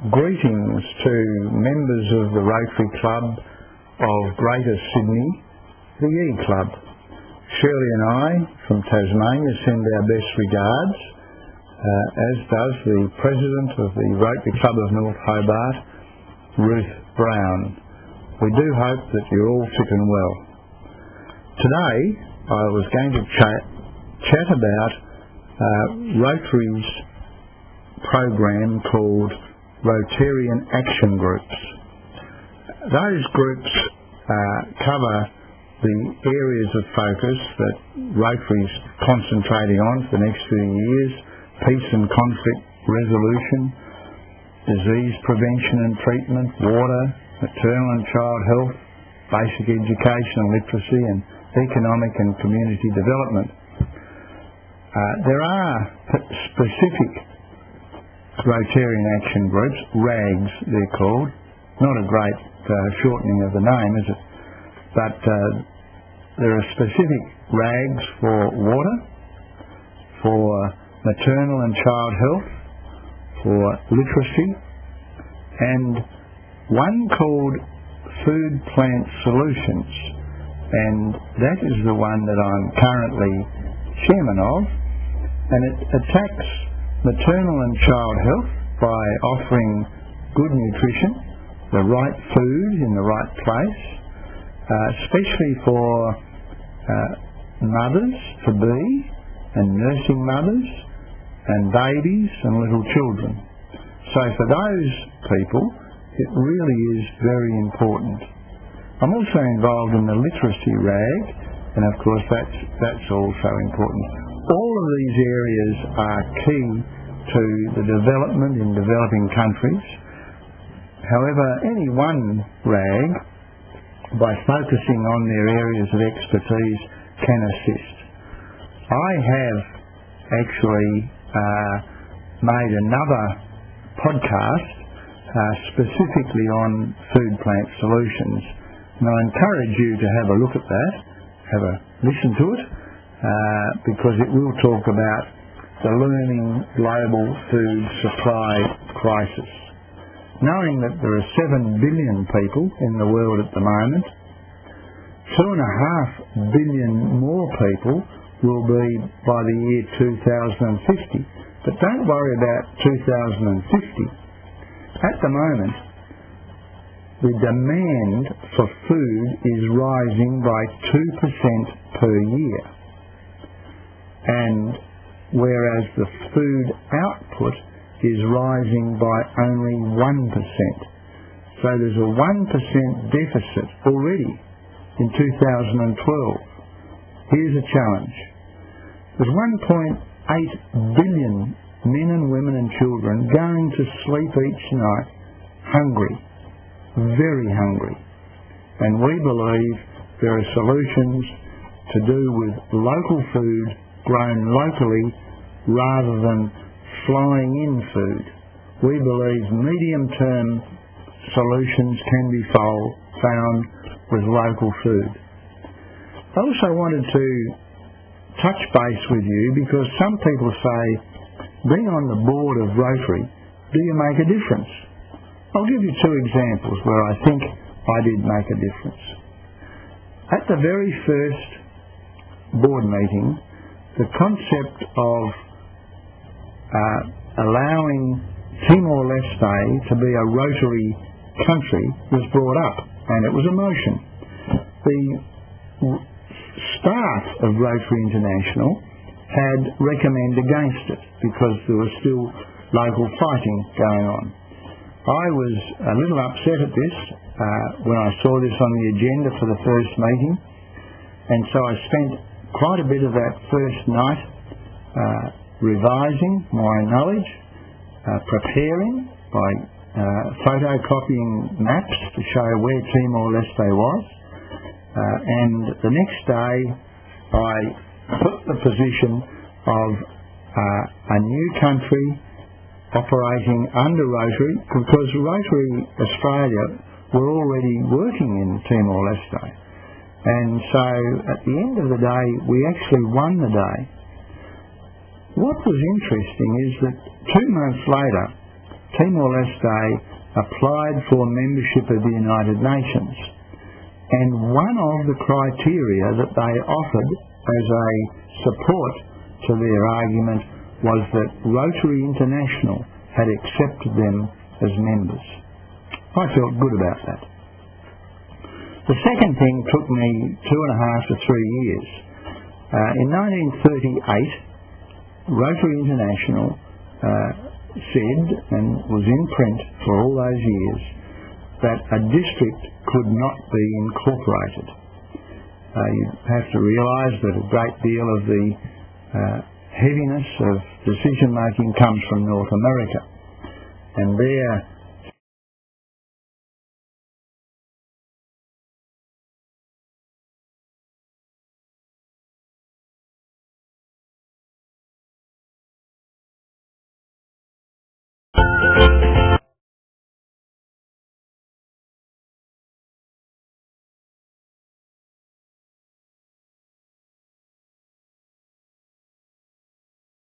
Greetings to members of the Rotary Club of Greater Sydney, the E Club. Shirley and I from Tasmania send our best regards, as does the President of the Rotary Club of North Hobart, Ruth Brown. We do hope that you're all fit and well. Today I was going to chat about Rotary's program called Rotarian Action Groups. Those groups cover the areas of focus that Rotary's concentrating on for the next few years: peace and conflict resolution, disease prevention and treatment, water, maternal and child health, basic education and literacy, and economic and community development. There are specific Rotarian Action Groups, RAGs they're called. Not a great shortening of the name, is it? But there are specific RAGs for water, for maternal and child health, for literacy, and one called Food Plant Solutions, and that is the one that I'm currently chairman of, and it attacks maternal and child health by offering good nutrition, the right food in the right place, especially for mothers-to-be and nursing mothers and babies and little children. So for those people, it really is very important. I'm also involved in the literacy RAG, and of course that's also important. All of these areas are key to the development in developing countries. However, any one RAG, by focusing on their areas of expertise, can assist. I have actually made another podcast specifically on food plant solutions, and I encourage you to have a look at that, have a listen to it, because it will talk about the looming global food supply crisis. Knowing that there are 7 billion people in the world at the moment, 2.5 billion more people will be by the year 2050. But don't worry about 2050. At the moment, the demand for food is rising by 2% per year, and whereas the food output is rising by only 1%. So there's a 1% deficit already in 2012. Here's a challenge. There's 1.8 billion men and women and children going to sleep each night hungry, very hungry. And we believe there are solutions to do with local food grown locally rather than flying in food. We believe medium-term solutions can be found with local food. I also wanted to touch base with you because some people say, being on the board of Rotary, do you make a difference? I'll give you two examples where I think I did make a difference. At the very first board meeting, the concept of allowing Timor-Leste to be a Rotary country was brought up, and it was a motion. The staff of Rotary International had recommended against it because there was still local fighting going on. I was a little upset at this when I saw this on the agenda for the first meeting, and so I spent quite a bit of that first night revising my knowledge, preparing by photocopying maps to show where Timor-Leste was, and the next day I put the position of a new country operating under Rotary, because Rotary Australia were already working in Timor-Leste. And so at the end of the day, we actually won the day. What was interesting is that 2 months later, Timor-Leste applied for membership of the United Nations, and one of the criteria that they offered as a support to their argument was that Rotary International had accepted them as members. I felt good about that. The second thing took me 2.5 to 3 years. In 1938, Rotary International said, and was in print for all those years, that a district could not be incorporated. You have to realise that a great deal of the heaviness of decision making comes from North America, and their